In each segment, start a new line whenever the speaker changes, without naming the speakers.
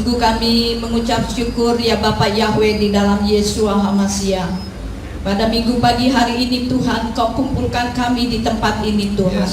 Sungguh kami mengucap syukur ya Bapak Yahweh di dalam Yeshua HaMashiach. Pada minggu pagi hari ini Tuhan, Kau kumpulkan kami di tempat ini Tuhan.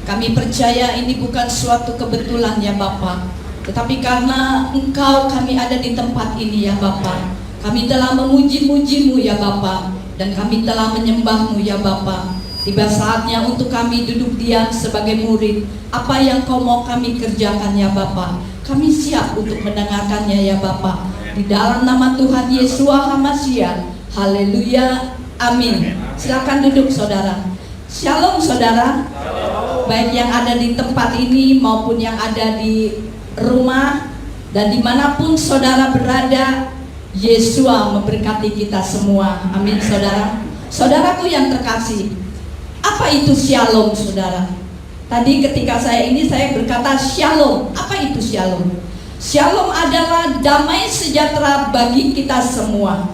Kami percaya ini bukan suatu kebetulan ya Bapak, tetapi karena Engkau kami ada di tempat ini ya Bapak. Kami telah memuji-muji-Mu ya Bapak, dan kami telah menyembah-Mu ya Bapak. Tiba saatnya untuk kami duduk diam sebagai murid. Apa yang Kau mau kami kerjakan ya Bapak, kami siap untuk mendengarkannya ya Bapak. Di dalam nama Tuhan Yeshua HaMashiach. Haleluya, amin. Silakan duduk saudara. Shalom saudara. Baik yang ada di tempat ini maupun yang ada di rumah dan dimanapun saudara berada, Yeshua memberkati kita semua. Amin saudara. Saudaraku yang terkasih, apa itu shalom saudara? Tadi ketika saya berkata shalom. Apa itu shalom? Shalom adalah damai sejahtera bagi kita semua.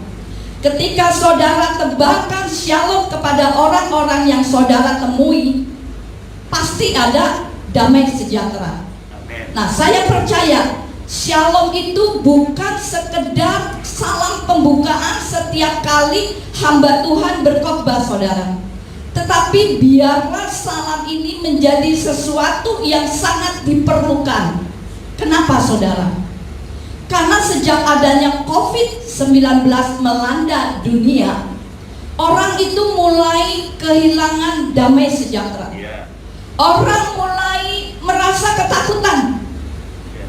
Ketika saudara tebarkan shalom kepada orang-orang yang saudara temui, pasti ada damai sejahtera. Nah, saya percaya shalom itu bukan sekedar salam pembukaan setiap kali hamba Tuhan berkhotbah saudara, tetapi biarlah salam ini menjadi sesuatu yang sangat diperlukan. Kenapa saudara? Karena sejak adanya COVID-19 melanda dunia, orang itu mulai kehilangan damai sejahtera. Orang mulai merasa ketakutan.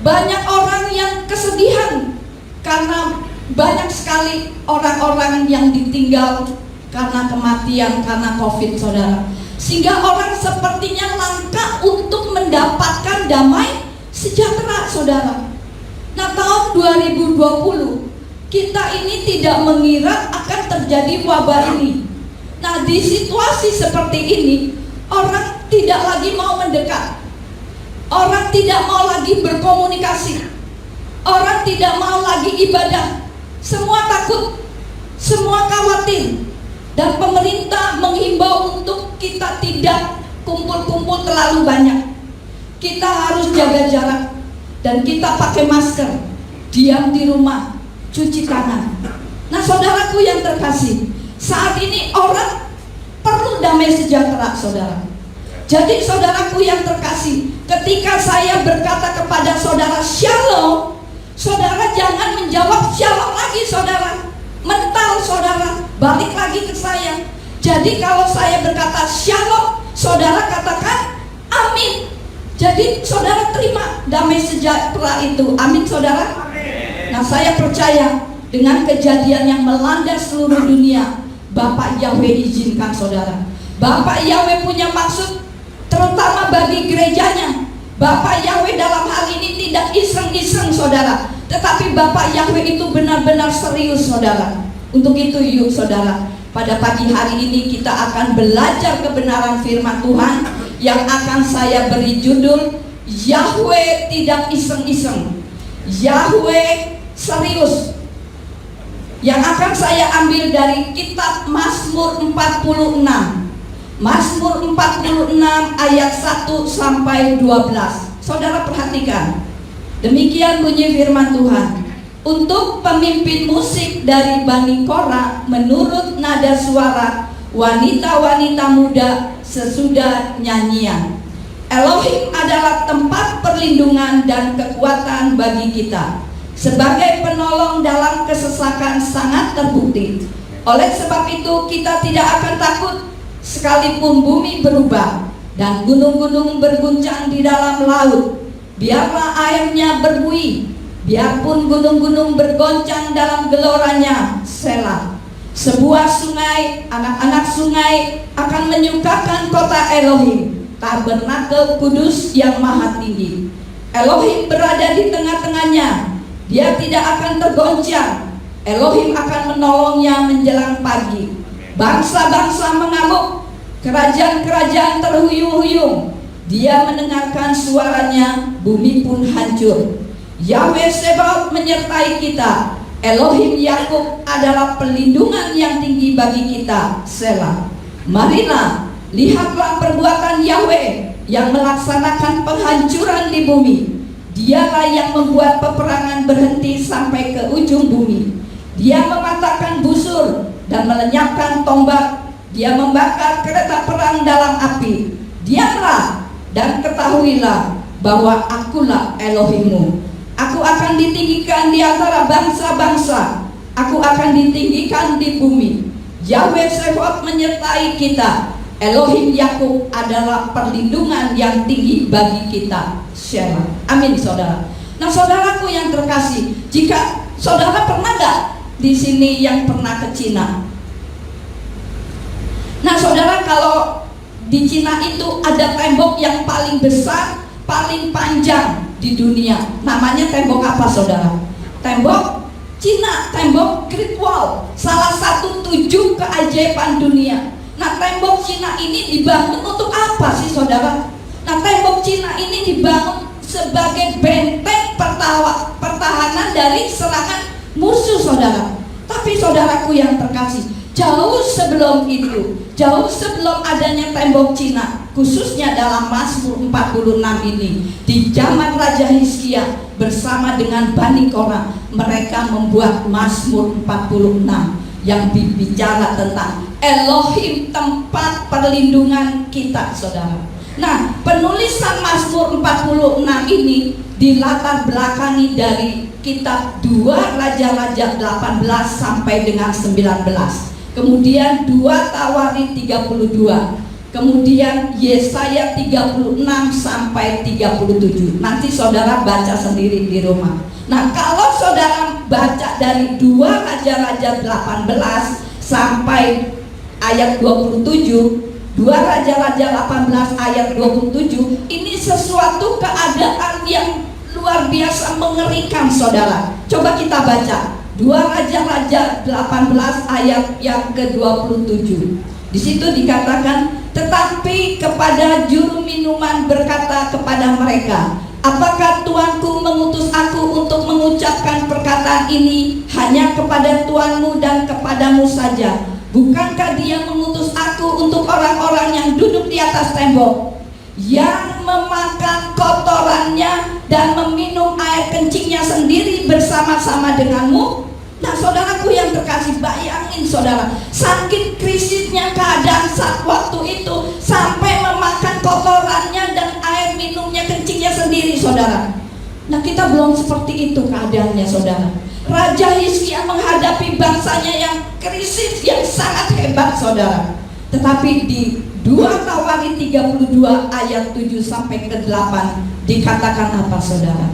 Banyak orang yang kesedihan karena banyak sekali orang-orang yang ditinggal karena kematian, karena COVID saudara. Sehingga orang sepertinya langka untuk mendapatkan damai sejahtera saudara. Nah, tahun 2020 kita ini tidak mengira akan terjadi wabah ini. Nah, di situasi seperti ini orang tidak lagi mau mendekat. Orang tidak mau lagi berkomunikasi. Orang tidak mau lagi ibadah. Semua takut, semua khawatir. Dan pemerintah menghimbau untuk kita tidak kumpul-kumpul terlalu banyak. Kita harus jaga jarak dan kita pakai masker, diam di rumah, cuci tangan. Nah saudaraku yang terkasih, saat ini orang perlu damai sejahtera saudara. Jadi saudaraku yang terkasih, ketika saya berkata kepada saudara shalom, saudara jangan menjawab shalom lagi saudara. Mental saudara, balik lagi ke saya. Jadi kalau saya berkata shalom, saudara katakan amin. Jadi saudara terima damai sejahtera itu. Amin saudara. Amin. Nah saya percaya dengan kejadian yang melanda seluruh dunia, Bapak Yahweh izinkan saudara. Bapak Yahweh punya maksud terutama bagi gerejanya. Bapak Yahweh dalam hal ini tidak iseng-iseng saudara, tetapi Bapak Yahweh itu benar-benar serius saudara. Untuk itu yuk saudara, pada pagi hari ini kita akan belajar kebenaran firman Tuhan yang akan saya beri judul Yahweh tidak iseng-iseng, Yahweh serius. Yang akan saya ambil dari kitab Mazmur 46. Mazmur 46 ayat 1 sampai 12. Saudara perhatikan. Demikian bunyi firman Tuhan. Untuk pemimpin musik dari Bani Korah menurut nada suara wanita-wanita muda sesudah nyanyian. Elohim adalah tempat perlindungan dan kekuatan bagi kita. Sebagai penolong dalam kesesakan sangat terbukti. Oleh sebab itu kita tidak akan takut sekalipun bumi berubah dan gunung-gunung berguncang di dalam laut. Biarlah airnya berbuih, biarpun gunung-gunung bergoncang dalam geloranya. Selah. Sebuah sungai, anak-anak sungai akan menyukakan kota Elohim, tabernakel kudus yang maha tinggi. Elohim berada di tengah-tengahnya, dia tidak akan tergoncang. Elohim akan menolongnya menjelang pagi. Bangsa-bangsa mengamuk, kerajaan-kerajaan terhuyung-huyung. Dia mendengarkan suaranya, bumi pun hancur. Yahweh Sebaot menyertai kita. Elohim Yakub adalah pelindungan yang tinggi bagi kita. Selah. Marilah, lihatlah perbuatan Yahweh yang melaksanakan penghancuran di bumi. Dialah yang membuat peperangan berhenti sampai ke ujung bumi. Dia mematahkan busur dan melenyapkan tombak. Dia membakar kereta perang dalam api. Diamlah dan ketahuilah bahwa akulah Elohimmu. Aku akan ditinggikan di antara bangsa-bangsa. Aku akan ditinggikan di bumi. Yahweh Tsebaot menyertai kita. Elohim Yakub adalah perlindungan yang tinggi bagi kita. Shalom. Amin, saudara. Nah, saudaraku yang terkasih, jika saudara pernah nggak di sini yang pernah ke Cina? Nah, saudara, kalau di Cina itu ada tembok yang paling besar, paling panjang di dunia. Namanya tembok apa, saudara? Tembok Cina, tembok Great Wall, salah satu 7 keajaiban dunia. Nah, tembok Cina ini dibangun untuk apa sih, saudara? Nah, tembok Cina ini dibangun sebagai benteng pertahanan dari serangan musuh, saudara. Tapi saudaraku yang terkasih, jauh sebelum itu, jauh sebelum adanya tembok Cina, khususnya dalam Mazmur 46 ini, di zaman Raja Hizkia bersama dengan Bani Korah, mereka membuat Mazmur 46 yang berbicara tentang Elohim, tempat perlindungan kita, saudara. Nah, penulisan Mazmur 46 ini dilatar belakangi dari kitab 2 Raja-Raja 18 sampai dengan 19. Kemudian 2 Tawarik 32. Kemudian Yesaya 36 sampai 37. Nanti saudara baca sendiri di rumah. Nah, kalau saudara baca dari 2 Raja-Raja 18 sampai ayat 27, 2 Raja-Raja 18 ayat 27, ini sesuatu keadaan yang luar biasa mengerikan, saudara. Coba kita baca 2 Raja-Raja 18 ayat yang ke-27. Di situ dikatakan, tetapi kepada juru minuman berkata kepada mereka, apakah tuanku mengutus aku untuk mengucapkan perkataan ini hanya kepada tuanmu dan kepadamu saja? Bukankah dia mengutus aku untuk orang-orang yang duduk di atas tembok, yang memakan kotorannya dan meminum air kencingnya sendiri bersama-sama denganmu? Nah, saudaraku yang terkasih, bayangin saudara, saking krisisnya keadaan saat waktu itu sampai memakan kotorannya dan air minumnya kencingnya sendiri, saudara. Nah, kita belum seperti itu keadaannya, saudara. Raja Hizkia menghadapi bangsanya yang krisis yang sangat hebat, saudara. Tetapi di 2 Tawarik 32 ayat 7 sampai ke 8 dikatakan apa, saudara?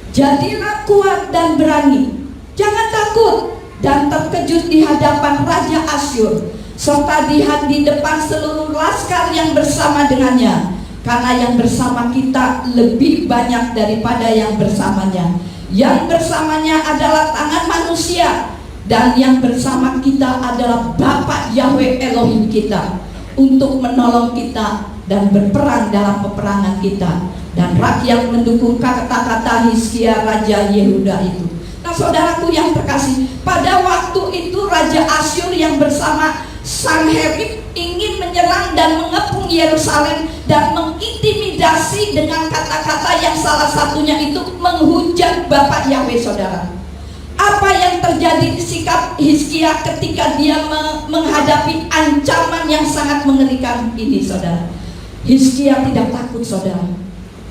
Jadilah kuat dan berani, jangan takut dan terkejut di hadapan Raja Asyur, serta di depan seluruh laskar yang bersama dengannya, karena yang bersama kita lebih banyak daripada yang bersamanya. Yang bersamanya adalah tangan manusia, dan yang bersama kita adalah Bapa Yahweh Elohim kita, untuk menolong kita dan berperang dalam peperangan kita. Dan rakyat mendukung kata-kata Hizkia Raja Yehuda itu. Nah, saudaraku yang terkasih, pada waktu itu Raja Asyur yang bersama Sanherib ingin menyerang dan mengepung Yerusalem dan mengintimidasi dengan kata-kata yang salah satunya itu menghujat Bapa Yahweh, saudara. Apa yang terjadi di sikap Hizkia ketika dia menghadapi ancaman yang sangat mengerikan ini, saudara? Hizkia tidak takut, saudara.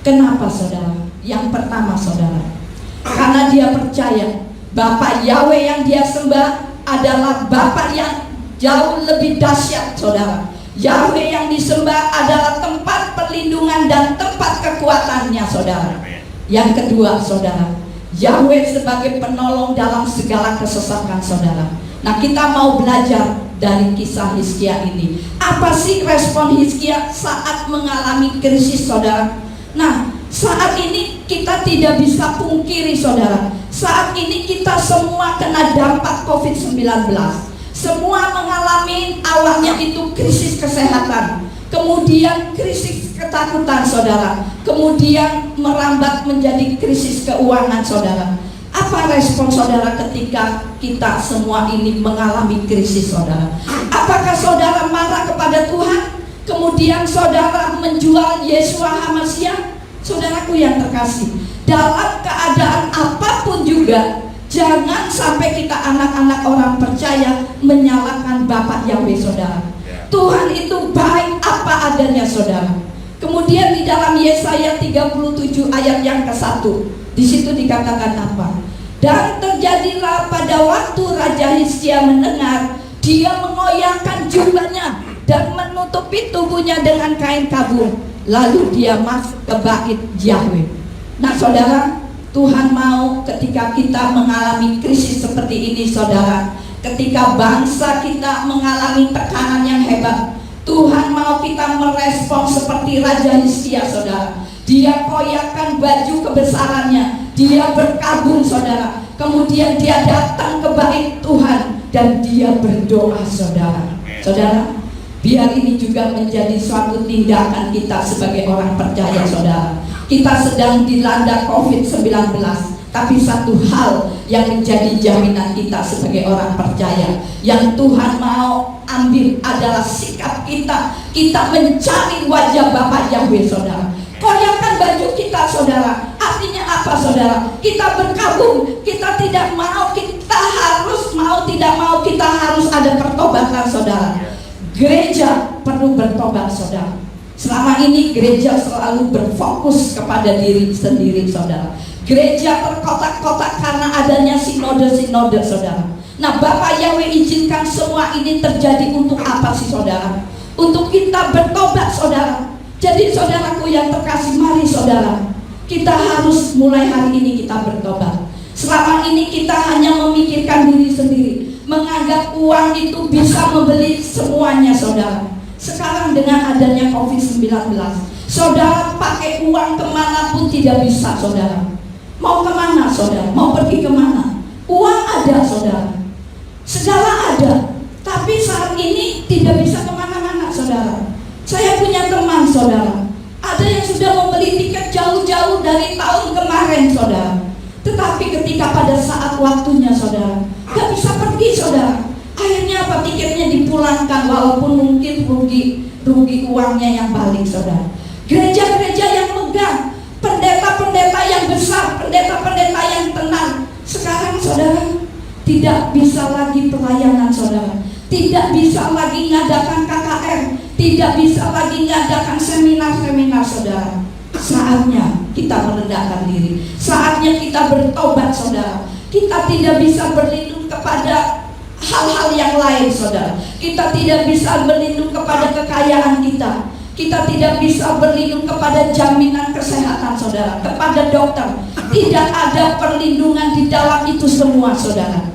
Kenapa, saudara? Yang pertama, saudara, karena dia percaya Bapa Yahweh yang dia sembah adalah Bapa yang jauh lebih dahsyat, saudara. Yahweh yang disembah adalah tempat perlindungan dan tempat kekuatannya, saudara. Yang kedua, saudara, Yahweh sebagai penolong dalam segala kesesakan, saudara. Nah, kita mau belajar dari kisah Hizkia ini. Apa sih respon Hizkia saat mengalami krisis, saudara? Nah, saat ini kita tidak bisa pungkiri, saudara, saat ini kita semua kena dampak COVID-19. Semua mengalami awalnya itu krisis kesehatan, kemudian krisis ketakutan, saudara, kemudian merambat menjadi krisis keuangan, saudara. Apa respon saudara ketika kita semua ini mengalami krisis, saudara? Apakah saudara marah kepada Tuhan? Kemudian saudara menjual Yeshua HaMashiach? Saudaraku yang terkasih, dalam keadaan apapun juga, jangan sampai kita anak-anak orang percaya menyalahkan Bapak Yahweh, saudara. Tuhan itu baik apa adanya, saudara. Kemudian di dalam Yesaya 37 ayat yang ke-1, di situ dikatakan apa? Dan terjadilah pada waktu Raja Hizkia mendengar, dia mengoyakkan jubahnya dan menutupi tubuhnya dengan kain kabung. Lalu dia masuk ke bait Yahweh. Nah, saudara, Tuhan mau ketika kita mengalami krisis seperti ini, saudara, ketika bangsa kita mengalami tekanan yang hebat, Tuhan mau kita merespon seperti Raja Hizkia, saudara. Dia koyakkan baju kebesarannya, dia berkabung, saudara. Kemudian dia datang ke bait Tuhan dan dia berdoa, saudara. Saudara, biar ini juga menjadi suatu tindakan kita sebagai orang percaya, saudara. Kita sedang dilanda COVID-19, tapi satu hal yang menjadi jaminan kita sebagai orang percaya, yang Tuhan mau ambil adalah sikap kita. Kita mencari wajah Bapak Yahweh, saudara. Koyakkan baju kita, saudara. Artinya apa, saudara? Kita berkabung. Kita tidak mau, kita harus mau, tidak mau, kita harus ada pertobatan, saudara. Gereja perlu bertobat, saudara. Selama ini gereja selalu berfokus kepada diri sendiri, saudara. Gereja terkotak-kotak karena adanya sinode-sinode, saudara. Nah, Bapak Yahweh izinkan semua ini terjadi untuk apa sih, saudara? Untuk kita bertobat, saudara. Jadi saudaraku yang terkasih, mari saudara, kita harus mulai hari ini kita bertobat. Selama ini kita hanya memikirkan diri sendiri, menganggap uang itu bisa membeli semuanya, saudara. Sekarang dengan adanya COVID-19, saudara pakai uang kemanapun tidak bisa, saudara. Mau kemana, saudara? Mau pergi kemana? Uang ada, saudara. Segala ada. Tapi saat ini tidak bisa kemana-mana, saudara. Saya punya teman, saudara. Ada yang sudah membeli tiket jauh-jauh dari tahun kemarin, saudara. Tetapi ketika pada saat waktunya, saudara, gak bisa pergi, saudara. Akhirnya apa? Tiketnya dipulangkan, walaupun mungkin rugi uangnya yang balik, saudara. Gereja-gereja yang megah, pendeta-pendeta yang besar, pendeta-pendeta yang tenang, sekarang, saudara, tidak bisa lagi pelayanan, saudara. Tidak bisa lagi ngadakan KKR, tidak bisa lagi ngadakan seminar-seminar, saudara. Saatnya kita merendahkan diri, saatnya kita bertobat, saudara. Kita tidak bisa berlindung kepada hal-hal yang lain, saudara. Kita tidak bisa berlindung kepada kekayaan kita. Kita tidak bisa berlindung kepada jaminan kesehatan, saudara, kepada dokter. Tidak ada perlindungan di dalam itu semua, saudara.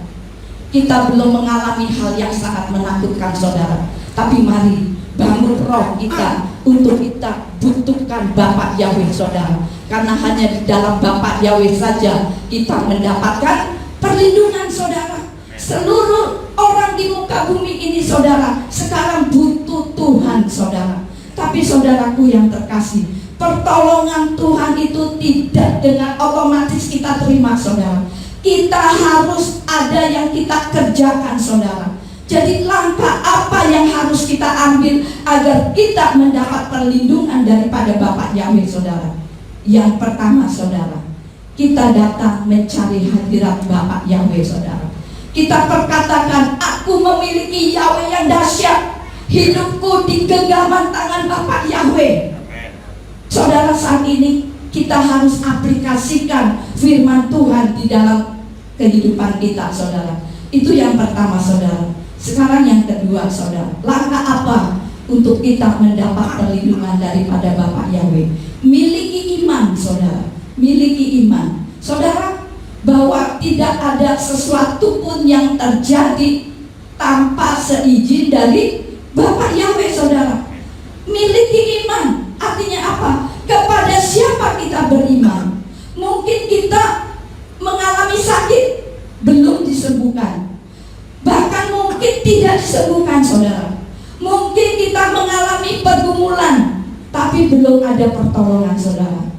Kita belum mengalami hal yang sangat menakutkan, saudara. Tapi mari bangun roh kita untuk kita butuhkan Bapak Yahweh, saudara. Karena hanya di dalam Bapak Yahweh saja kita mendapatkan perlindungan, saudara. Seluruh orang di muka bumi ini, saudara, sekarang butuh Tuhan, saudara. Tapi saudaraku yang terkasih, pertolongan Tuhan itu tidak dengan otomatis kita terima, saudara. Kita harus ada yang kita kerjakan, saudara. Jadi langkah apa yang harus kita ambil agar kita mendapat perlindungan daripada Bapak Yahweh, saudara? Yang pertama, saudara, kita datang mencari hadirat Bapak Yahweh, saudara. Kita perkatakan, aku memiliki Yahweh yang dahsyat. Hidupku di genggaman tangan Bapak Yahweh. Saudara, saat ini kita harus aplikasikan firman Tuhan di dalam kehidupan kita, saudara. Itu yang pertama, saudara. Sekarang yang kedua, saudara. Langkah apa untuk kita mendapat perlindungan daripada Bapak Yahweh? Miliki iman, saudara. Miliki iman, saudara, bahwa tidak ada sesuatu pun yang terjadi tanpa seizin dari Bapak Yahweh, saudara. Miliki iman, artinya apa? Kepada siapa kita beriman? Mungkin kita mengalami sakit, belum disembuhkan. Bahkan mungkin tidak disembuhkan, saudara. Mungkin kita mengalami pergumulan, tapi belum ada pertolongan, saudara.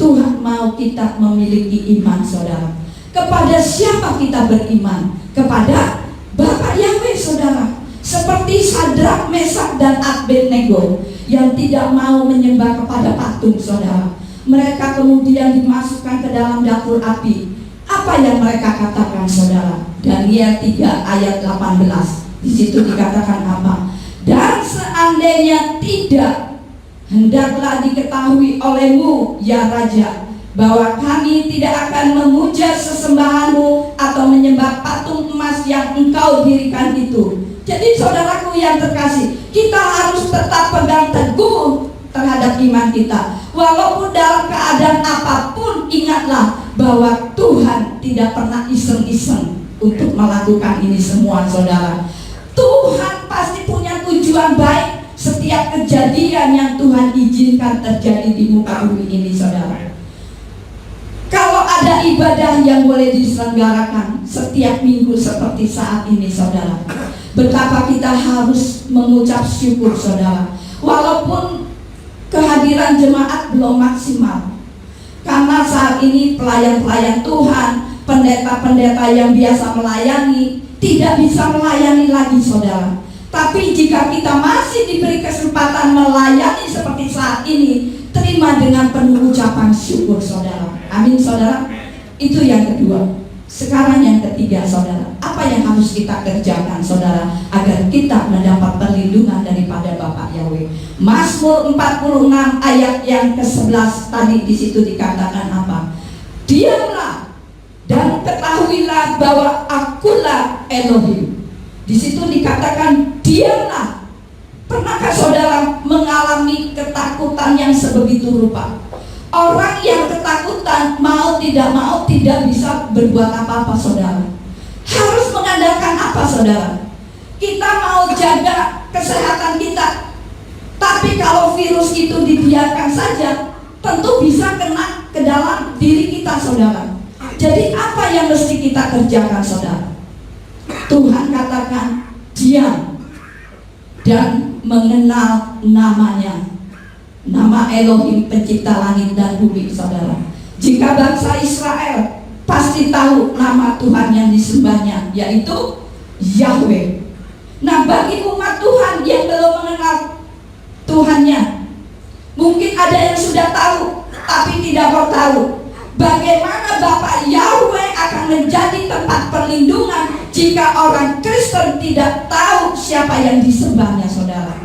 Tuhan mau kita memiliki iman, saudara. Kepada siapa kita beriman? Kepada Bapak Yahweh, saudara. Seperti Sadrak, Mesak, dan Abednego yang tidak mau menyembah kepada patung, saudara. mereka kemudian dimasukkan ke dalam dapur api. Apa yang mereka katakan, saudara? Daniel 3 ayat 18. Di situ dikatakan apa? Dan seandainya tidak, hendaklah diketahui olehmu, ya Raja, bahwa kami tidak akan memuja sesembahanmu atau menyembah patung emas yang engkau dirikan itu. Jadi saudaraku yang terkasih, kita harus tetap pegang teguh terhadap iman kita. Walaupun dalam keadaan apapun, ingatlah bahwa Tuhan tidak pernah iseng-iseng untuk melakukan ini semua, saudara. Tuhan pasti punya tujuan baik setiap kejadian yang Tuhan izinkan terjadi di muka bumi ini, saudara. Kalau ada ibadah yang boleh diselenggarakan setiap minggu seperti saat ini, saudara, betapa kita harus mengucap syukur, saudara. Walaupun kehadiran jemaat belum maksimal, karena saat ini pelayan-pelayan Tuhan, pendeta-pendeta yang biasa melayani tidak bisa melayani lagi, saudara. Tapi jika kita masih diberi kesempatan melayani seperti saat ini, terima dengan penuh ucapan syukur, saudara. Amin, saudara. Itu yang kedua. Sekarang yang ketiga, saudara, apa yang harus kita kerjakan, saudara, agar kita mendapat perlindungan daripada Bapak Yahweh? Mazmur 46 ayat yang ke-11 tadi di situ dikatakan apa? Diamlah dan ketahuilah bahwa akulah Elohim. Di situ dikatakan diamlah. Pernahkah saudara mengalami ketakutan yang sebegitu rupa? Orang yang ketakutan mau tidak bisa berbuat apa-apa, saudara. Harus mengandalkan apa, saudara? Kita mau jaga kesehatan kita, tapi kalau virus itu dibiarkan saja, tentu bisa kena ke dalam diri kita, saudara. Jadi apa yang mesti kita kerjakan, saudara? Tuhan katakan diam dan mengenal namanya, nama Elohim pencipta langit dan bumi, saudara. Jika bangsa Israel pasti tahu nama Tuhan yang disembahnya, yaitu Yahweh. Nah, bagi umat Tuhan yang belum mengenal Tuhannya, mungkin ada yang sudah tahu tapi tidak mau tahu bagaimana Bapak Yahweh akan menjadi tempat perlindungan jika orang Kristen tidak tahu siapa yang disembahnya, saudara.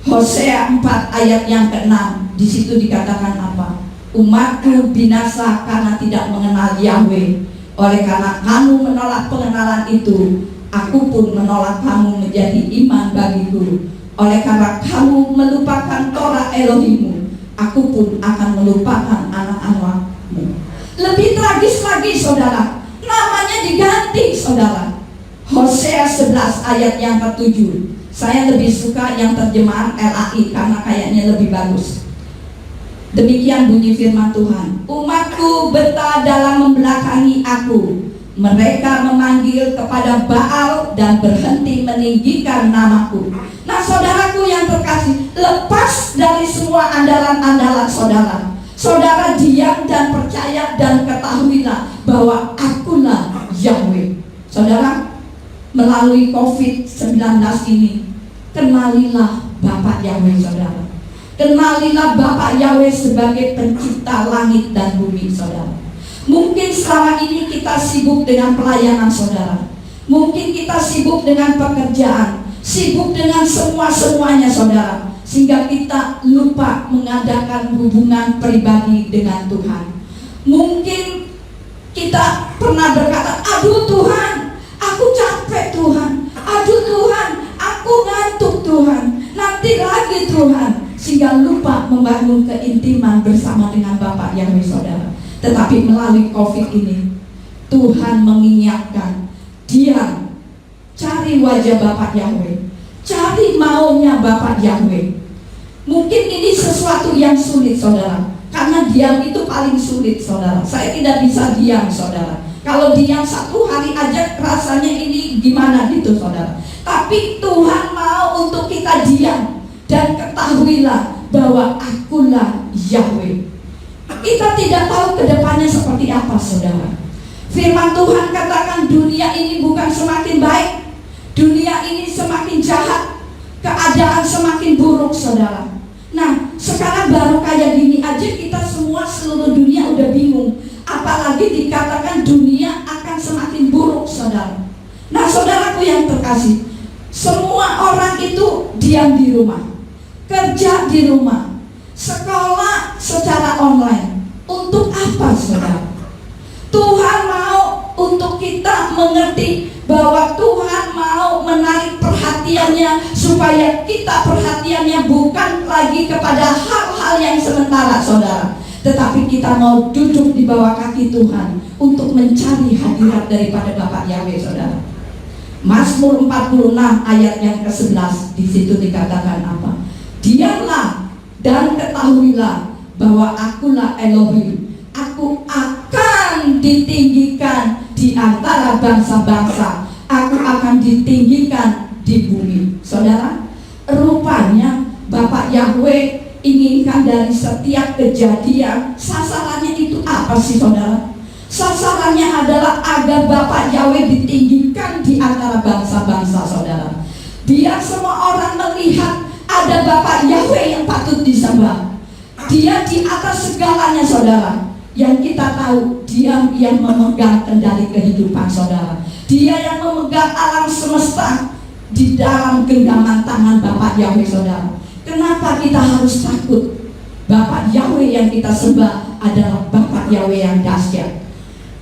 Hosea 4 ayat yang ke-6, di situ dikatakan apa? Umatku binasa karena tidak mengenal Yahweh. Oleh karena kamu menolak pengenalan itu, aku pun menolak kamu menjadi iman bagiku. Oleh karena kamu melupakan Torah Elohimmu, aku pun akan melupakan anak-anakmu. Lebih tragis lagi, saudara, namanya diganti, saudara. Hosea 11 ayat yang ke-7. Saya lebih suka yang terjemahan LAI karena kayaknya lebih bagus. Demikian bunyi firman Tuhan. Umatku betah dalam membelakangi aku. Mereka memanggil kepada Baal dan berhenti meninggikan namaku. Nah, saudaraku yang terkasih, lepas dari semua andalan-andalan saudara. Saudara diam dan percaya dan ketahuilah bahwa akulah Yahweh. Saudara, melalui COVID-19 ini, kenalilah Bapak Yahweh, saudara. Kenalilah Bapak Yahweh sebagai pencipta langit dan bumi, saudara. Mungkin selama ini kita sibuk dengan pelayanan, saudara. Mungkin kita sibuk dengan pekerjaan, sibuk dengan semuanya, saudara, sehingga kita lupa mengadakan hubungan pribadi dengan Tuhan. Mungkin kita pernah berkata, aduh Tuhan, aku capek Tuhan, aduh Tuhan, aku ngantuk Tuhan, nanti lagi Tuhan, sehingga lupa membangun keintiman bersama dengan Bapak Yahweh, saudara. Tetapi melalui COVID ini, Tuhan mengingatkan, diam, cari wajah Bapak Yahweh, cari maunya Bapak Yahweh. Mungkin ini sesuatu yang sulit, saudara, karena diam itu paling sulit, saudara. Saya tidak bisa diam, saudara. Kalau diam 1 hari aja rasanya ini gimana gitu, saudara. Tapi Tuhan mau untuk kita diam dan ketahuilah bahwa akulah Yahweh. Kita tidak tahu kedepannya seperti apa, saudara. Firman Tuhan katakan dunia ini bukan semakin baik, dunia ini semakin jahat, keadaan semakin buruk, saudara. Nah, sekarang baru kayak gini aja kita semua seluruh dunia udah bingung. Apalagi dikatakan dunia akan semakin buruk, saudara. Nah, saudaraku yang terkasih, semua orang itu diam di rumah, kerja di rumah, sekolah secara online. Untuk apa, saudara? Tuhan mau untuk kita mengerti bahwa Tuhan mau menarik perhatiannya, supaya kita perhatiannya bukan lagi kepada hal-hal yang sementara, saudara, tetapi kita mau duduk di bawah kaki Tuhan untuk mencari hadirat daripada Bapak Yahweh, saudara. Mazmur 46 ayat yang ke-11, di situ dikatakan apa? Diamlah dan ketahuilah bahwa akulah Elohim, aku akan ditinggikan di antara bangsa-bangsa, aku akan ditinggikan di bumi. Saudara, rupanya Bapak Yahweh inginkan dari setiap kejadian, sasarannya itu apa sih, saudara? Sasarannya adalah agar Bapak Yahweh ditinggikan di antara bangsa-bangsa, saudara. Biar semua orang melihat ada Bapak Yahweh yang patut disembah. Dia di atas segalanya, saudara. Yang kita tahu, Dia yang memegang kendali kehidupan, saudara. Dia yang memegang alam semesta di dalam genggaman tangan Bapak Yahweh, saudara. Kenapa kita harus takut? Bapak Yahweh yang kita sembah adalah Bapak Yahweh yang dahsyat.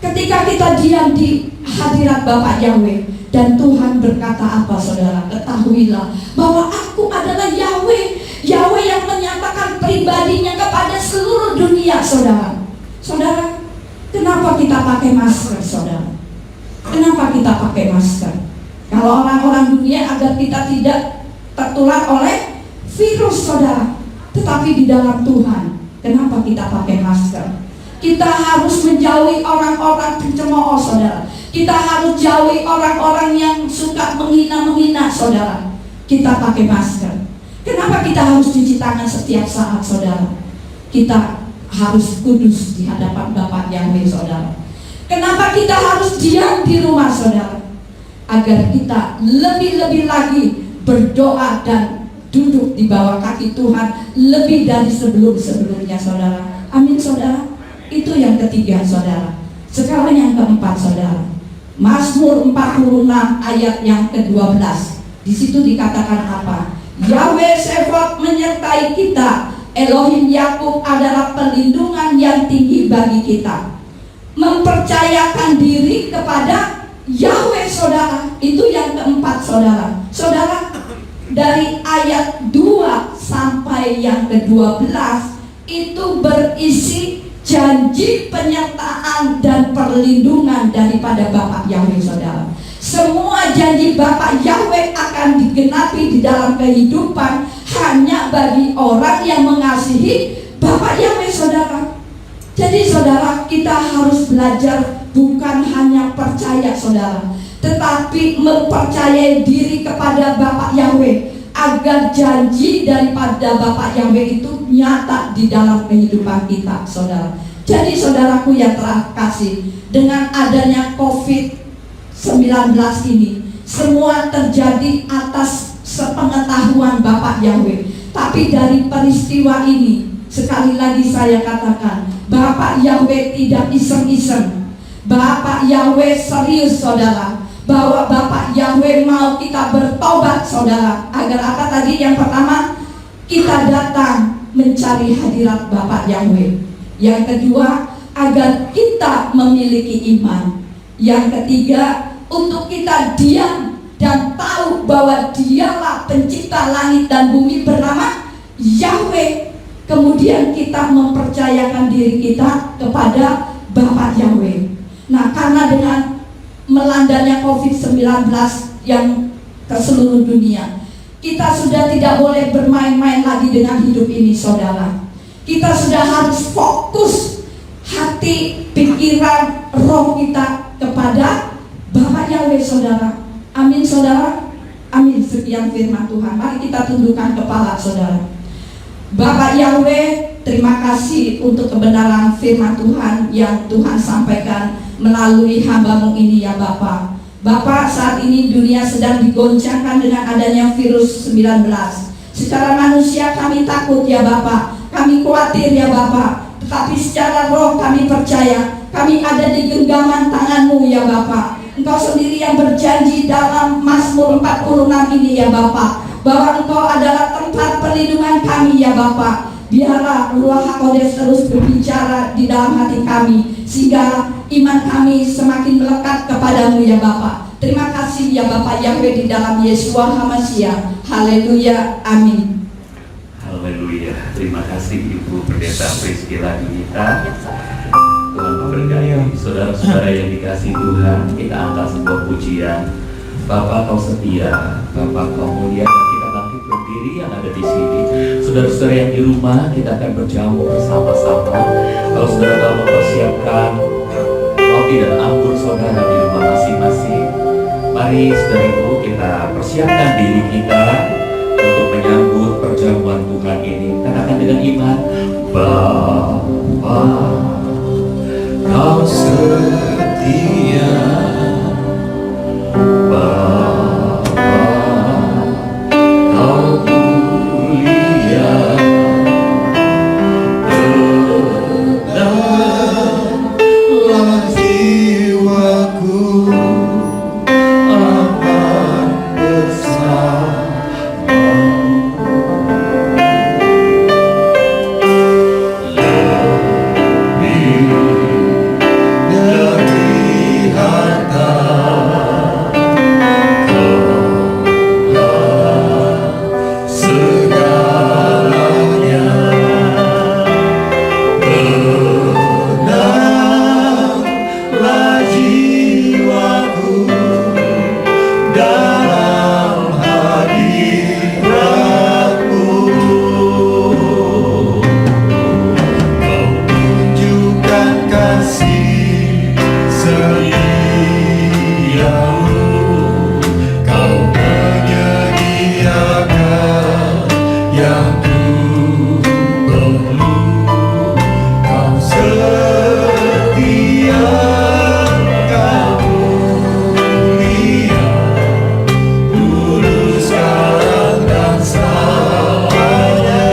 Ketika kita diam di hadirat Bapak Yahweh, dan Tuhan berkata apa, saudara? Ketahuilah bahwa aku adalah Yahweh, Yahweh yang menyatakan pribadinya kepada seluruh dunia, saudara. Saudara, kenapa kita pakai masker, saudara? Kenapa kita pakai masker? Kalau orang-orang dunia agar kita tidak tertular oleh virus, saudara. Tetapi di dalam Tuhan, kenapa kita pakai masker? Kita harus menjauhi orang-orang pencemooh, saudara. Kita harus jauhi orang-orang yang suka menghina-menghina, saudara. Kita pakai masker. Kenapa kita harus cuci tangan setiap saat, saudara? Kita harus kudus di hadapan Bapak Yahweh, saudara. Kenapa kita harus diam di rumah, saudara? Agar kita lebih-lebih lagi berdoa dan duduk di bawah kaki Tuhan lebih dari sebelum-sebelumnya, saudara. Amin, saudara. Itu yang ketiga, saudara. Sekarang yang keempat, saudara. Mazmur 46 ayat yang ke-12. Di situ dikatakan apa? Yahweh Tsebot menyertai kita, Elohim Yakub adalah perlindungan yang tinggi bagi kita. Mempercayakan diri kepada Yahweh, saudara. Itu yang keempat, saudara. Saudara, dari ayat 2 sampai yang ke-12 itu berisi janji penyertaan dan perlindungan daripada Bapak Yahweh, saudara. Semua janji Bapak Yahweh akan digenapi di dalam kehidupan hanya bagi orang yang mengasihi Bapak Yahweh, saudara. Jadi, saudara, kita harus belajar bukan hanya percaya, saudara, tetapi mempercayai diri kepada Bapak Yahweh agar janji daripada Bapak Yahweh itu nyata di dalam kehidupan kita, saudara. Jadi, saudaraku yang terkasih, dengan adanya COVID-19 ini, semua terjadi atas sepengetahuan Bapak Yahweh. Tapi dari peristiwa ini, sekali lagi saya katakan, Bapak Yahweh tidak iseng-iseng. Bapak Yahweh serius, saudara, bahwa Bapak Yahweh mau kita bertobat, saudara. Agar apa tadi? Yang pertama, kita datang mencari hadirat Bapak Yahweh. Yang kedua, agar kita memiliki iman. Yang ketiga, untuk kita diam dan tahu bahwa Dialah pencipta langit dan bumi bernama Yahweh. Kemudian kita mempercayakan diri kita kepada Bapak Yahweh. Nah, karena dengan melandanya COVID-19 yang ke seluruh dunia, kita sudah tidak boleh bermain-main lagi dengan hidup ini, saudara. Kita sudah harus fokus hati, pikiran, roh kita kepada Bapak Yahweh, saudara. Amin, saudara. Amin. Sekian firman Tuhan. Mari kita tundukkan kepala, saudara. Bapak Yahweh, terima kasih untuk kebenaran firman Tuhan yang Tuhan sampaikan melalui hamba-Mu ini, ya Bapak. Bapak, saat ini dunia sedang digoncangkan dengan adanya virus 19, Secara manusia kami takut ya Bapa, kami khawatir ya Bapa, tetapi secara roh kami percaya kami ada di genggaman tangan-Mu ya Bapa. Engkau sendiri yang berjanji dalam Mazmur 46 ini ya Bapa, bahwa Engkau adalah tempat perlindungan kami ya Bapa. Biarlah Ruach HaKodes terus berbicara di dalam hati kami, sehingga iman kami semakin melekat kepadamu ya Bapa. Terima kasih ya Bapa Yahweh di dalam Yeshua HaMashiach. Haleluya, amin.
Haleluya. Terima kasih Ibu Pendeta Priscilla Dinita. Tuhan memberkati saudara-saudara yang dikasihi Tuhan. Kita angkat sebuah pujian. Bapa Kau setia, Bapa Kau mulia. Kita bangkit berdiri yang ada di sini. Saudara-saudara yang di rumah, kita akan berjamu bersama-sama. Kalau saudara mau mempersiapkan roti dan anggur saudara di rumah masing-masing, mari saudara-ibu kita persiapkan diri kita untuk menyambut perjamuan Tuhan ini. Katakan dengan iman, Bapa Kau setia, Bapa Kau mulia, tenanglah jiwaku, aman bersamamu. Lebih dari harta, segalanya, tenanglah jiwaku dalam hadirat-Mu. Kau tunjukkan kasih setia-Mu, Kau menyediakan yang ku perlu. Kau setia, Kau mulia, dulu sekarang dan selamanya.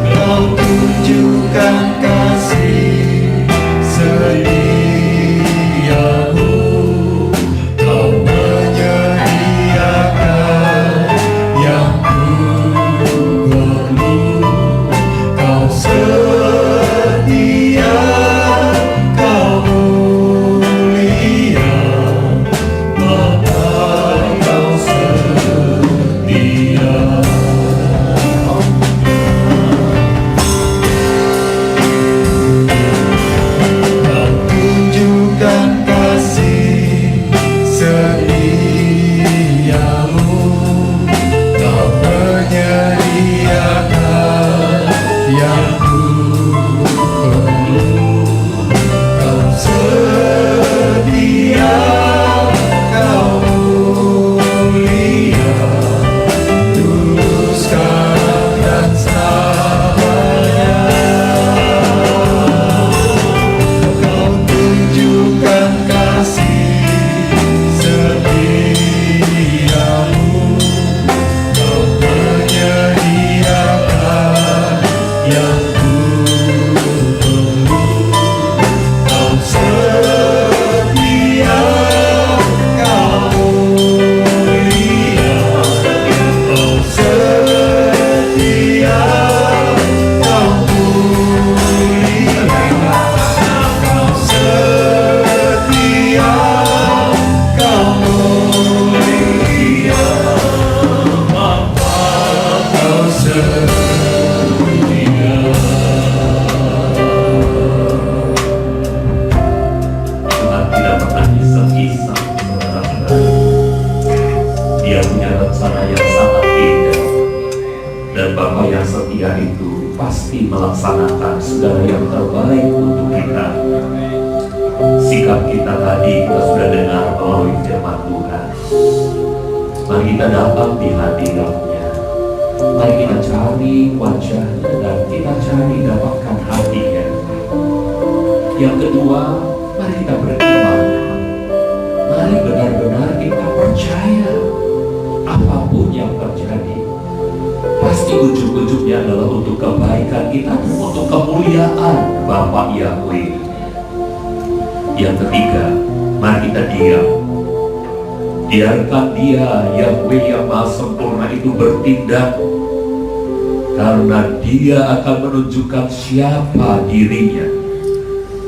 Kau tunjukkan kasih setia-Mu, Kau menyediakan yang ku perlu. Kau setia, Kau mulia, Bapa Kau setia. Kau tunjukkan kasih setia-Mu, Kau menyediakan yang ku perlu. Kau setia, Kau mulia, dulu sekarang dan selamanya. Kau tunjukkan kasih setia-Mu, Kau menyediakan yang ku perlu. Kau setia, Kau mulia, Kau setia, Kau mulia, Kau setia, Kau mulia, Bapa Kau setia. Tuhan tidak pernah iseng-iseng, saudara-saudara. Dia punya rencana yang sangat indah, dan Bapa yang setia itu pasti melaksanakan segala yang terbaik untuk kita. Sikap kita tadi kita sudah dengar melalui firman Tuhan. Mari kita datang di hadirat-Nya. Mari kita cari wajah-Nya dan kita cari dapatkan hati-Nya. Yang kedua, mari kita beriman. Mari benar-benar kita percaya apa pasti ujung-ujungnya adalah untuk kebaikan kita dan untuk kemuliaan Bapa Yahweh. Yang ketiga, mari kita diam. Biarkan Dia, Yahweh yang Maha Sempurna itu bertindak, karena Dia akan menunjukkan siapa dirinya.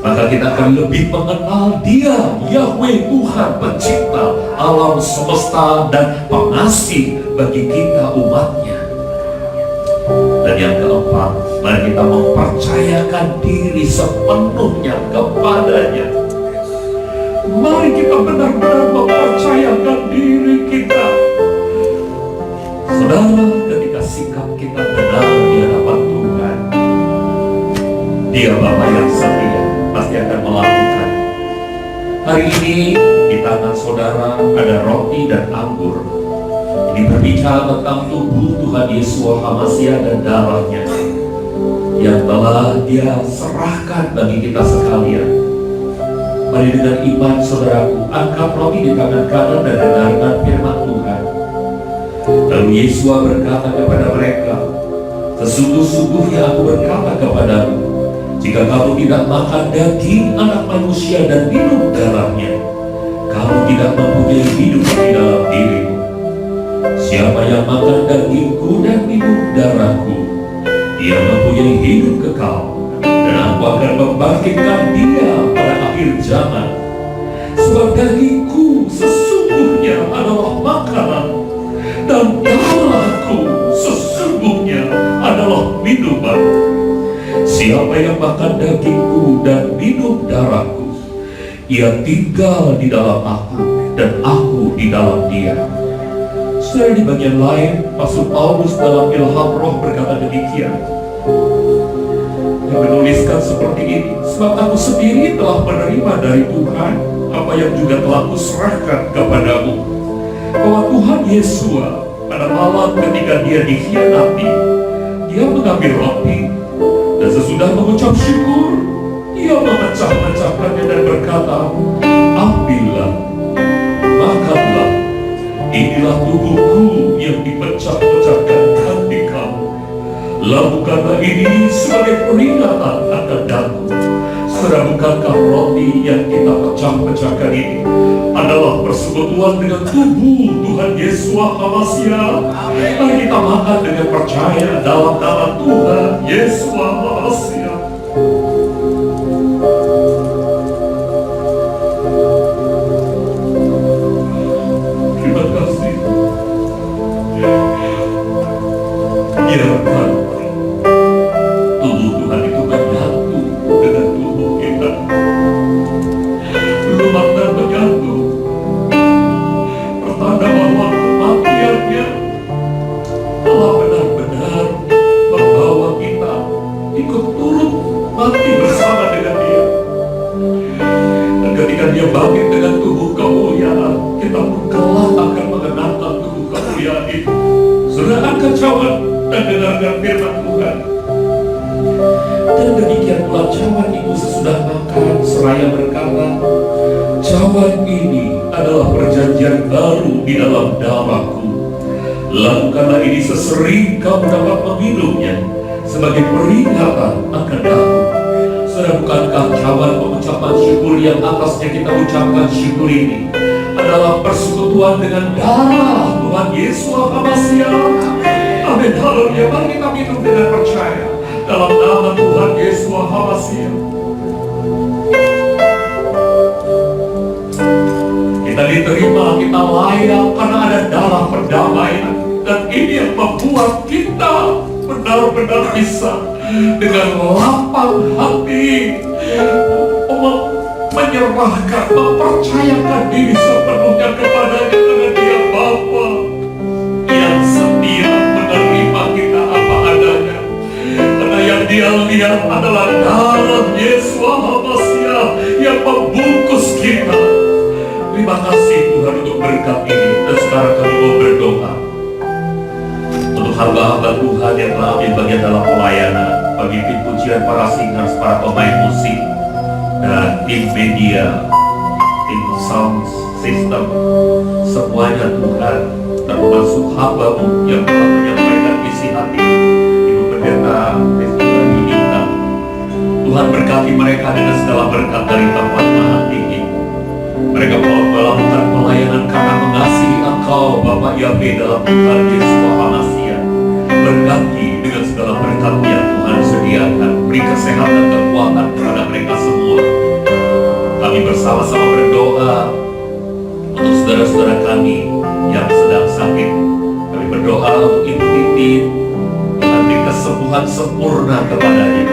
Maka kita akan lebih mengenal Dia, Yahweh Tuhan pencipta alam semesta dan pengasih bagi kita umatnya. Dan yang keempat, mari kita mempercayakan diri sepenuhnya kepadanya. Mari kita benar-benar mempercayakan diri kita. Saudara, ketika sikap kita benar di hadapan Tuhan, Dia Bapa yang setia pasti akan melakukan. Hari ini di tangan saudara ada roti dan anggur. Ini berbicara tentang tubuh Tuhan Yesus HaMasiah dan darahnya yang telah Dia serahkan bagi kita sekalian. Mari dengan iman saudaraku, angkat roti di tangan kanan dan dengarkan firman Tuhan. Lalu Yesus berkata kepada mereka, sesungguh-sungguhnya aku berkata kepadamu, jika kamu tidak makan daging anak manusia dan minum darahnya, kamu tidak mempunyai hidup di dalam dirimu. Siapa yang makan dagingku dan minum darahku, dia mempunyai hidup kekal, dan aku akan membangkitkan dia pada akhir zaman. Sebab dagingku sesungguhnya adalah makanan, dan darahku sesungguhnya adalah minuman. Siapa yang makan dagingku dan minum darahku, ia tinggal di dalam aku dan aku di dalam dia. Saudara, di bagian lain, Rasul Paulus dalam ilham roh berkata demikian. Dia menuliskan seperti ini, sebab aku sendiri telah menerima dari Tuhan apa yang juga telah kuserahkan kepadamu, bahwa Tuhan Yesus pada malam ketika Dia dikhianati, Dia mengambil roti, dan sesudah mengucap syukur, Dia memecah-mecahkannya dan berkata, ambillah, makanlah, inilah tubuhku yang dipecah-pecahkan ganti kamu. Lakukanlah ini sebagai peringatan akan aku. Saudara, bukankah roti yang kita pecah-pecahkan ini adalah persekutuan dengan tubuh Tuhan Yesus HaMasiah? Mari kita makan dengan percaya dalam nama Tuhan Yesus HaMasiah. Terima kasih. Biarkan tubuh Tuhan itu menyatu dengan tubuh kita. Lumak dan menyatu, pertanda bahwa kematiannya telah benar-benar membawa kita ikut turut mati bersama dengan Dia. Dan ketika Dia bangkit dengan tubuh kemuliaan, kita pun kelak akan mengenakan tubuh kemuliaan itu. Saudara, angkat cawan dan dengarkan firman Tuhan. Dan demikian pula cawan itu sesudah makan seraya berkata, cawan ini adalah perjanjian baru di dalam darahku. Lakukanlah ini sesering kamu dapat meminumnya sebagai peringatan akan aku. Saudara, bukankah cawan pengucapan syukur yang atasnya kita ucapkan syukur ini adalah persekutuan dengan darah Tuhan Yesus HaMasiah? Amin, haleluya. Mari kita minum dengan percaya dalam nama Tuhan Yesus HaMasiah. Kita diterima, kita layak karena ada darah perdamaian. Dan ini yang membuat kita benar-benar bisa dengan lapang hati menyerahkan, mempercayakan diri sepenuhnya kepadanya, karena Dia Bapa yang setia menerima kita apa adanya. Karena yang Dia lihat adalah darah Yesus HaMasiah yang membungkus kita. Terima kasih Tuhan untuk berkat ini. Dan sekarang kami mau berdoa untuk hamba-hamba Tuhan yang telah ambil bagian dalam pelayanan, bagi tim pujian, para singers, para pemain musik, dan tim media, tim sound system, semuanya Tuhan, termasuk hamba-Mu yang telah menyampaikan misi isi hati Ibu Pendeta Priscilla Yunita. Tuhan berkati mereka dengan segala berkat dari tempat maha tinggi. Mereka melakukan pelayanan karena mengasihi Engkau Bapa Yahweh dalam Tuhan Yesus Maha. Berkati dengan segala berkat yang Tuhan sediakan. Beri kesehatan kekuatan kepada mereka semua. Kami bersama-sama berdoa untuk saudara-saudara kami yang sedang sakit. Kami berdoa untuk Ibu Titin. Tuhan beri kesembuhan sempurna kepadanya.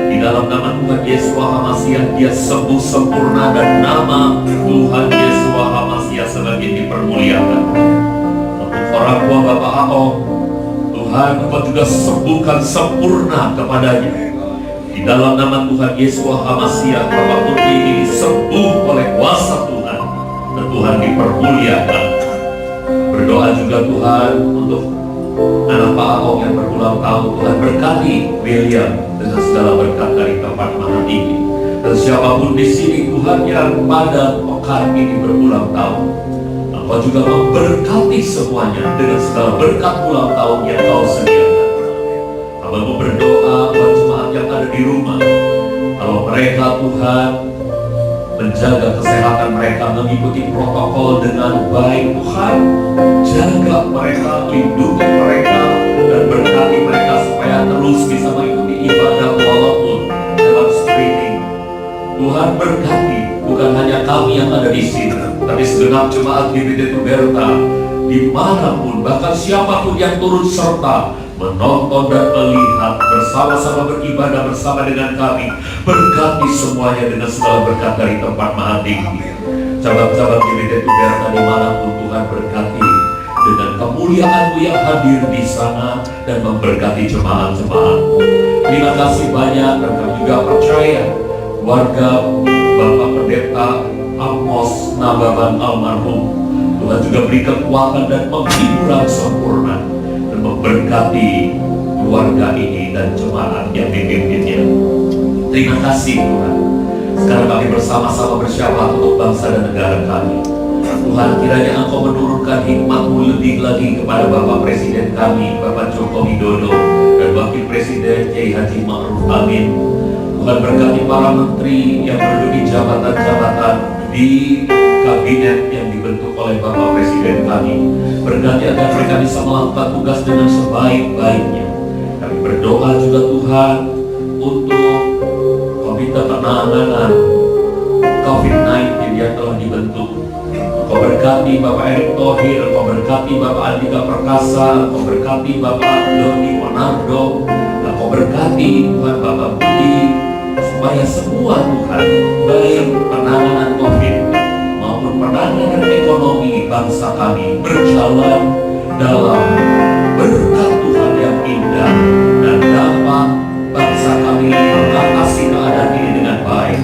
Di dalam nama Tuhan Yesus Maha, dia sembuh sempurna, dan nama Tuhan Yesus Maha semakin dipermuliakan. Untuk orang tua Bapak Aom, Tuhan, Engkau juga sembuhkan sempurna kepadanya. Di dalam nama Tuhan Yesus Maha, Bapak Putri ini sembuh oleh kuasa Tuhan, dan Tuhan dipermuliakan. Berdoa juga Tuhan untuk anak Pak Aom yang berulang tahun. Tuhan berkati William dengan segala berkat dari tempat maha tinggi. Dan siapapun di sini Tuhan yang pada pekan ini berulang tahun, Engkau juga memberkati semuanya dengan segala berkat ulang tahun yang Kau sediakan. Hamba-Mu berdoa buat jemaat yang ada di rumah, kalau mereka Tuhan menjaga kesehatan mereka, mengikuti protokol dengan baik, Tuhan jaga mereka, lindungi mereka, dan berkati mereka supaya terus bisa mengikuti ibadah walaupun dalam streaming. Tuhan berkati bukan hanya kami yang ada di sini, tapi segenap jemaat GBT Tuberta dimanapun, bahkan siapapun yang turut serta menonton dan melihat, bersama-sama beribadah bersama dengan kami. Berkati semuanya dengan segala berkat dari tempat maha tinggi. Cabang-cabang GBT Tuberta dimanapun, Tuhan berkati dengan kemuliaan-Mu yang hadir di sana dan memberkati jemaat-jemaat. Terima kasih banyak, dan kami juga percaya warga Bapak Pendeta Amos Nababan almarhum, Tuhan juga beri kekuatan dan penghiburan sempurna dan memberkati keluarga ini dan jemaat yang dipimpinnya. Terima kasih Tuhan. Sekarang kami bersama-sama bersyafaat untuk bangsa dan negara kami. Tuhan, kiranya Engkau menurunkan hikmat-Mu lebih lagi kepada Bapak Presiden kami, Bapak Joko Widodo, dan Wakil Presiden Kiai Haji Ma'ruf Amin. Tuhan, berkati para menteri yang menduduki jabatan-jabatan di kabinet yang dibentuk oleh Bapak Presiden kami. Berkati agar mereka bisa melakukan tugas dengan sebaik-baiknya. Kami berdoa juga Tuhan untuk Komite Penanganan COVID-19 yang telah dibentuk. Kau berkati Bapak Erick Thohir, Kau berkati Bapak Andika Perkasa, Kau berkati Bapak Doni Monardo, dan Kau berkati Tuhan Bapak Budi, supaya semua Tuhan, baik penanganan COVID maupun penanganan ekonomi bangsa kami berjalan dalam berkat Tuhan yang indah, dan dapat bangsa kami mengatasi keadaan ini dengan baik.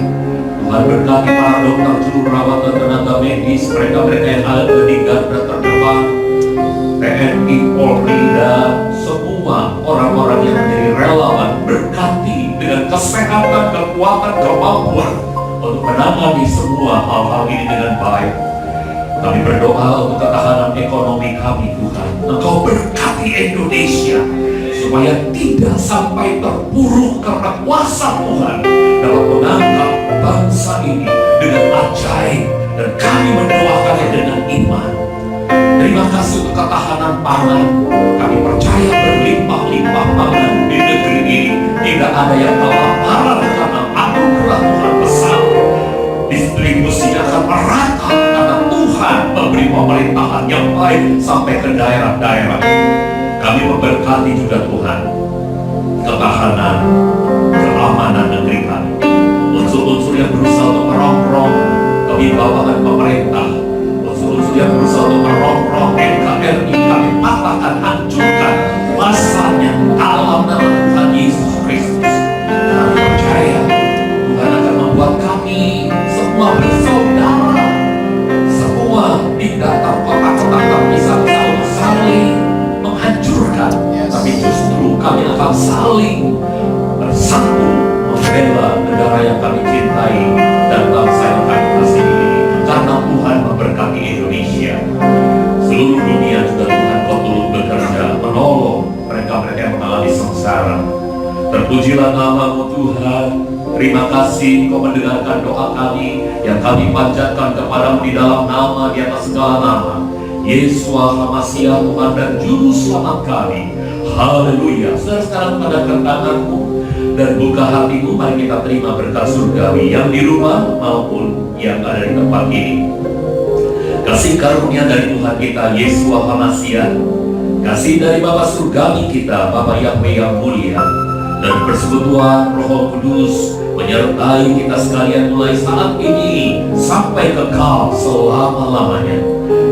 Tuhan berkati para dokter, juru rawat dan tenaga medis, mereka-mereka yang ada di garda terdepan, TNI, Polri, dan semua orang-orang yang menjadi relawan. Berkati dengan kesehatan, kekuatan, kemampuan untuk menangani semua hal-hal ini dengan baik. Kami berdoa untuk ketahanan ekonomi kami Tuhan. Engkau berkati Indonesia supaya tidak sampai terpuruk karena kuasa Tuhan dalam mengangkat bangsa ini dengan ajaib, dan kami mendoakannya dengan iman. Terima kasih untuk ketahanan pangan. Kami percaya berlimpah-limpah pangan di negeri ini. Tidak ada yang kelaparan karena anugerah Tuhan besar. Distribusinya akan merata karena Tuhan memberi pemerintahan yang baik sampai ke daerah-daerah. Kami memberkati juga Tuhan ketahanan, keamanan negeri kami. Unsur-unsur yang berusaha untuk merongrong kewibawaan pemerintah, unsur-unsur yang berusaha untuk merongrong NKRI, kami patahkan, hancurkan kuasanya dalam nama Tuhan Yesus Kristus. Kami percaya Tuhan akan membuat kami semua bersaudara, semua tidak terkotak-kotak terpisah-pisah untuk saling menghancurkan, tapi justru kami akan saling bersatu membela negara yang kami cintai dan bangsa yang kami kasihi ini, karena Tuhan memberkati Indonesia. Seluruh dunia juga Tuhan Kau turut bekerja menolong mereka-mereka Terpujilah nama-Mu Tuhan. Terima kasih Kau mendengarkan doa kami yang kami panjatkan kepadamu di dalam nama di atas segala nama, Yesua HaMasiah, Tuhan dan Juru Selamat kami. Haleluya. Saudara, sekarang tadahkan tanganmu dan buka hatimu. Mari kita terima berkat surgawi yang di rumah maupun yang ada di tempat ini. Kasih karunia dari Tuhan kita Yesua HaMasiah, kasih dari Bapa surgawi kita Bapa Yahweh yang mulia, dan persekutuan Roh Kudus menyertai kita sekalian mulai saat ini sampai kekal selama-lamanya.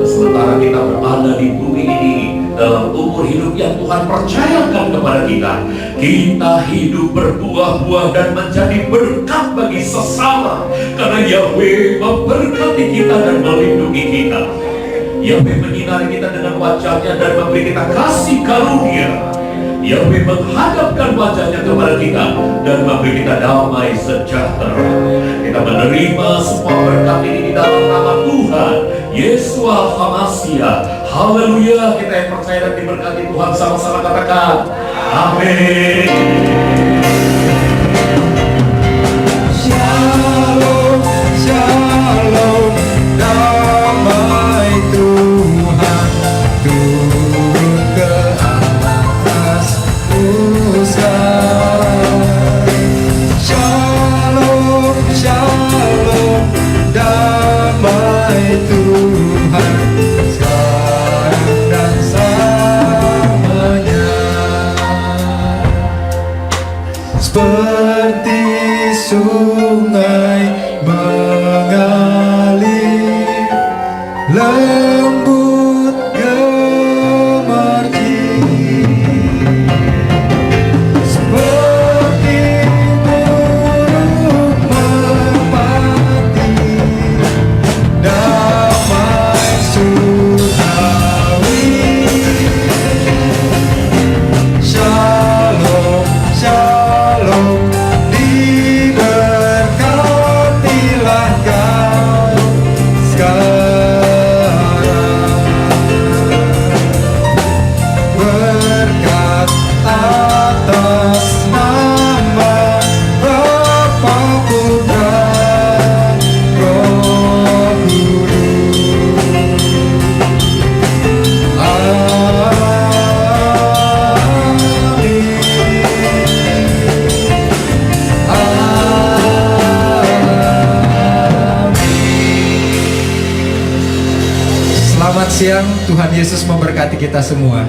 Sementara kita berada di bumi ini dalam umur hidup yang Tuhan percayakan kepada kita, kita hidup berbuah-buah dan menjadi berkat bagi sesama, karena Yahweh memberkati kita dan melindungi kita. Yahweh menyinari kita dengan wajahnya dan memberi kita kasih karunia. Yahweh menghadapkan wajahnya kepada kita dan memberi kita damai sejahtera. Kita menerima semua berkat ini di dalam nama Tuhan Yesua HaMasiah. Haleluya. Kita yang percaya dan diberkati Tuhan sama-sama katakan amin.
Shalom, shalom, damai Tuhan turun ke atas sekarang. Shalom, shalom, damai Tuhan sekarang dan selamanya. Seperti sungai mengalir, lembut gemercik, seperti burung merpati, damai surgawi. Shalom, shalom, diberkatilah kau sekarang. Berkat atas nama Bapa, Putra, Roh Kudus. Selamat siang, Tuhan Yesus memberkati kita semua.